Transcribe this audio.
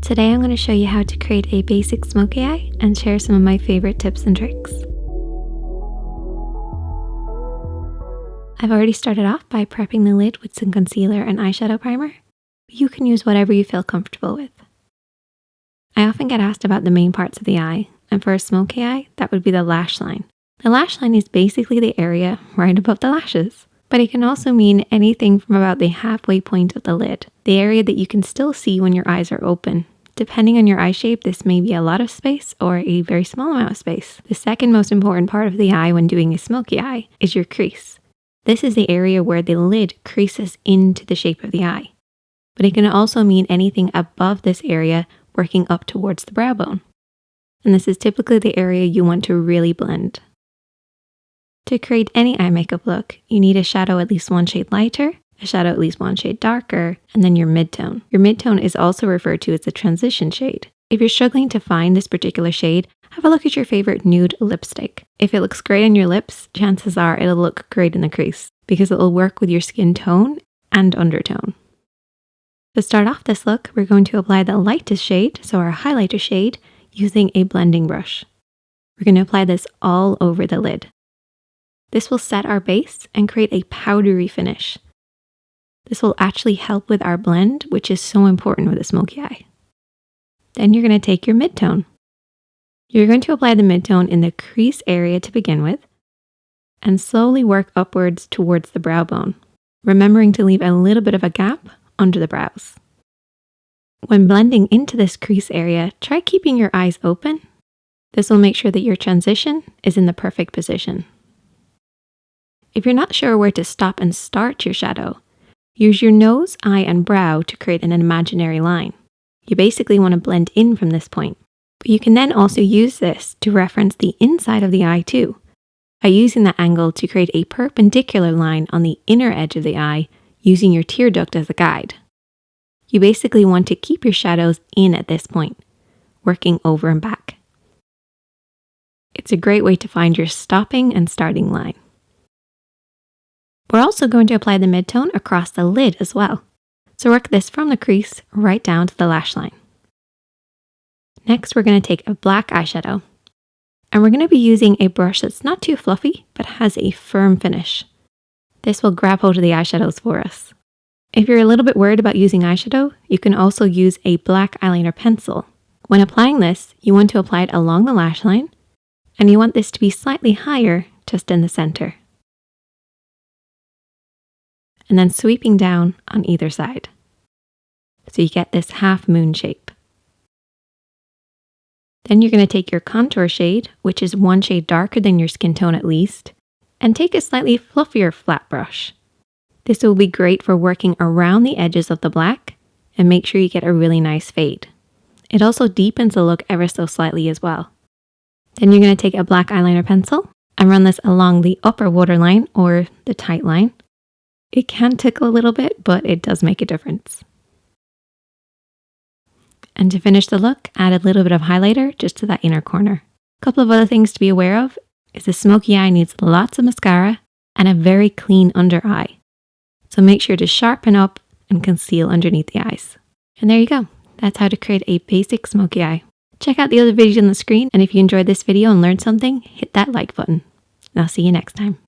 Today I'm going to show you how to create a basic smoky eye and share some of my favorite tips and tricks. I've already started off by prepping the lid with some concealer and eyeshadow primer. You can use whatever you feel comfortable with. I often get asked about the main parts of the eye, and for a smoky eye, that would be the lash line. The lash line is basically the area right above the lashes, but it can also mean anything from about the halfway point of the lid, the area that you can still see when your eyes are open. Depending on your eye shape, this may be a lot of space or a very small amount of space. The second most important part of the eye when doing a smoky eye is your crease. This is the area where the lid creases into the shape of the eye, but it can also mean anything above this area working up towards the brow bone. And this is typically the area you want to really blend. To create any eye makeup look, you need a shadow at least one shade lighter, a shadow at least one shade darker, and then your midtone. Your midtone is also referred to as the transition shade. If you're struggling to find this particular shade, have a look at your favorite nude lipstick. If it looks great on your lips, chances are it'll look great in the crease because it'll work with your skin tone and undertone. To start off this look, we're going to apply the lightest shade, so our highlighter shade, using a blending brush. We're going to apply this all over the lid. This will set our base and create a powdery finish. This will actually help with our blend, which is so important with a smoky eye. Then you're going to take your midtone. You're going to apply the midtone in the crease area to begin with, and slowly work upwards towards the brow bone, remembering to leave a little bit of a gap under the brows. When blending into this crease area, try keeping your eyes open. This will make sure that your transition is in the perfect position. If you're not sure where to stop and start your shadow, use your nose, eye, and brow to create an imaginary line. You basically want to blend in from this point, but you can then also use this to reference the inside of the eye too, by using that angle to create a perpendicular line on the inner edge of the eye using your tear duct as a guide. You basically want to keep your shadows in at this point, working over and back. It's a great way to find your stopping and starting line. We're also going to apply the midtone across the lid as well. So work this from the crease right down to the lash line. Next, we're going to take a black eyeshadow. And we're going to be using a brush that's not too fluffy, but has a firm finish. This will grab hold of the eyeshadows for us. If you're a little bit worried about using eyeshadow, you can also use a black eyeliner pencil. When applying this, you want to apply it along the lash line, and you want this to be slightly higher just in the center. And then sweeping down on either side. So you get this half moon shape. Then you're going to take your contour shade, which is one shade darker than your skin tone at least, and take a slightly fluffier flat brush. This will be great for working around the edges of the black and make sure you get a really nice fade. It also deepens the look ever so slightly as well. Then you're going to take a black eyeliner pencil and run this along the upper waterline or the tight line. It can tickle a little bit, but it does make a difference. And to finish the look, add a little bit of highlighter just to that inner corner. A couple of other things to be aware of is the smoky eye needs lots of mascara and a very clean under eye. So make sure to sharpen up and conceal underneath the eyes. And there you go. That's how to create a basic smoky eye. Check out the other videos on the screen, and if you enjoyed this video and learned something, hit that like button. And I'll see you next time.